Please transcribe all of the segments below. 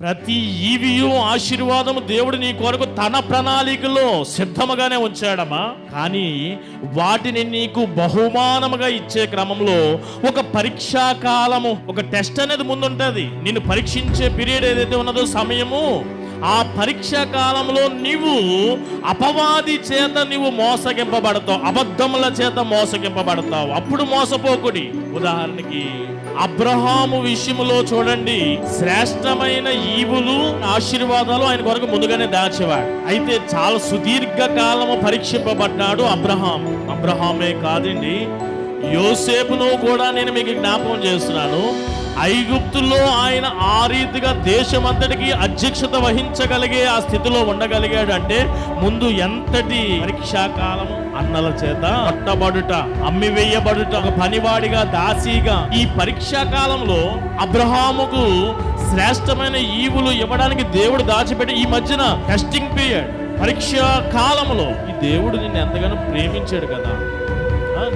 ప్రతి ఈవియు ఆశీర్వాదము దేవుడు నీ కొరకు తన ప్రణాళికలో సిద్ధముగానే ఉంచాడమ్మా. కానీ వాటిని నీకు బహుమానముగా ఇచ్చే క్రమంలో ఒక పరీక్షా కాలము, ఒక టెస్ట్ అనేది ముందుంటది. నిన్ను పరీక్షించే పీరియడ్ ఏదైతే ఉన్నదో, సమయము, ఆ పరీక్షా కాలంలో నీవు అపవాది చేత నీవు మోసగింపబడతావు, అబద్ధముల చేత మోసగింపబడతావు. అప్పుడు మోసపోకుడి. ఉదాహరణకి అబ్రహాము విషయంలో చూడండి, శ్రేష్టమైన ఈవులు ఆశీర్వాదాలు ఆయన కొరకు ముందుగానే దాచేవాడు. అయితే చాలా సుదీర్ఘ కాలము పరీక్షింపబడ్డాడు అబ్రహామే కాదండి, యోసేపును కూడా నేను మీకు జ్ఞాపకం చేస్తున్నాను. ఐగుప్తులో ఆయన ఆ రీతిగా దేశమంతటికి అధ్యక్షత వహించగలిగే ఆ స్థితిలో ఉండగలిగాడు అంటే ముందు ఎంతటి పరీక్షాకాలము. అన్నల చేత పట్టబడుట, అమ్మివేయబడుట, ఒక పనివాడిగా, దాసీగా. ఈ పరీక్షా కాలంలో అబ్రహాముకు శ్రేష్టమైన ఈవులు ఇవ్వడానికి దేవుడు దాచిపెట్టి ఈ మధ్యన టెస్టింగ్ పీరియడ్, పరీక్షా కాలంలో ఈ దేవుడు నిన్ను ఎంతగానో ప్రేమించాడు కదా,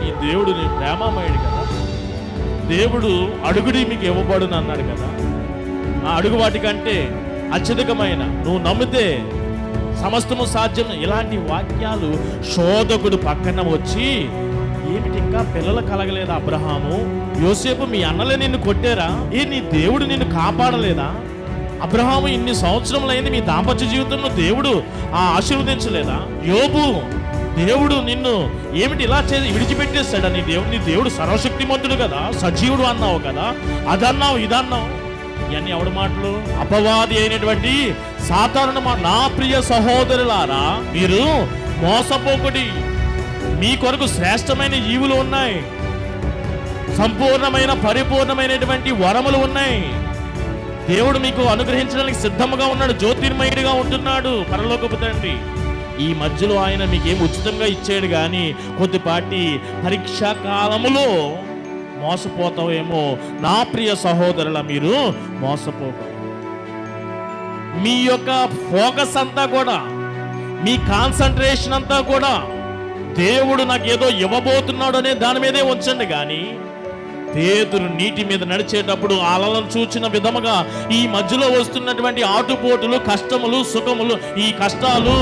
నీ దేవుడు నీ ప్రేమమయుడు కదా, దేవుడు అడుగుడి మీకు ఇవ్వబడును అన్నాడు కదా. ఆ అడుగు వాటికంటే అత్యధికమైన, నువ్వు నమ్మితే సమస్తము సాధ్యం. ఇలాంటి వాక్యాలు శోధకుడు పక్కన వచ్చి, ఏమిటి ఇంకా పిల్లలు కలగలేదా అబ్రహాము? యోసేపు మీ అన్నలే నిన్ను కొట్టారా? నీ దేవుడు నిన్ను కాపాడలేదా? అబ్రహాము ఇన్ని సంవత్సరములైంది, మీ దాంపత్య జీవితంలో దేవుడు ఆశీర్వదించలేదా? యోబు, దేవుడు నిన్ను ఏమిటి ఇలా విడిచిపెట్టేస్తాడా? నీ దేవుడు సర్వశక్తిమంతుడు కదా, సజీవుడు అన్నావు కదా, అదన్నావు ఇదన్నావు. ఇవన్నీ ఎవడి మాటలు? అపవాది అయినటువంటి సాధారణ నా ప్రియ సహోదరులారా, మీరు మోసపోకుడి. మీ కొరకు శ్రేష్టమైన ఈవులు ఉన్నాయి, సంపూర్ణమైన పరిపూర్ణమైనటువంటి వరములు ఉన్నాయి. దేవుడు మీకు అనుగ్రహించడానికి సిద్ధంగా ఉన్నాడు, జ్యోతిర్మయుడిగా ఉంటున్నాడు పరలోకపు తండ్రి. ఈ మధ్యలో ఆయన మీకేం ఉచితంగా ఇచ్చాడు, కానీ కొద్దిపాటి పరీక్షా కాలములో మోసపోతావేమో. నా ప్రియ సహోదరుల, మీరు మోసపోకండి. మీ యొక్క ఫోకస్ అంతా కూడా, మీ కాన్సన్ట్రేషన్ అంతా కూడా దేవుడు నాకు ఏదో ఇవ్వబోతున్నాడు అనే దాని మీదే ఉంచండి. కానీ పేతురు నీటి మీద నడిచేటప్పుడు అలలను చూచిన విధముగా ఈ మధ్యలో వస్తున్నటువంటి ఆటుపోటులు, కష్టములు, సుఖములు, ఈ కష్టాలు,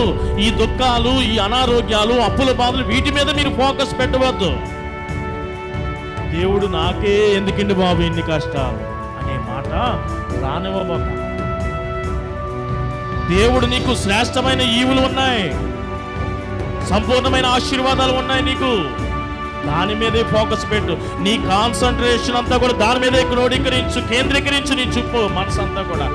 ఈ దుఃఖాలు, ఈ అనారోగ్యాలు, అప్పుల బాధలు, వీటి మీద మీరు ఫోకస్ పెట్టవద్దు. దేవుడు నాకే ఎందుకండి బాబు ఇన్ని కష్టాలు అనే మాట రానివ్వబోక. దేవుడు నీకు శ్రేష్టమైన ఈవులు ఉన్నాయి, సంపూర్ణమైన ఆశీర్వాదాలు ఉన్నాయి నీకు. దాని మీదే ఫోకస్ పెట్టు. నీ కాన్సన్ట్రేషన్ అంతా కూడా దాని మీదే కేంద్రీకరించు నీ చూపు మనసు అంతా కూడా.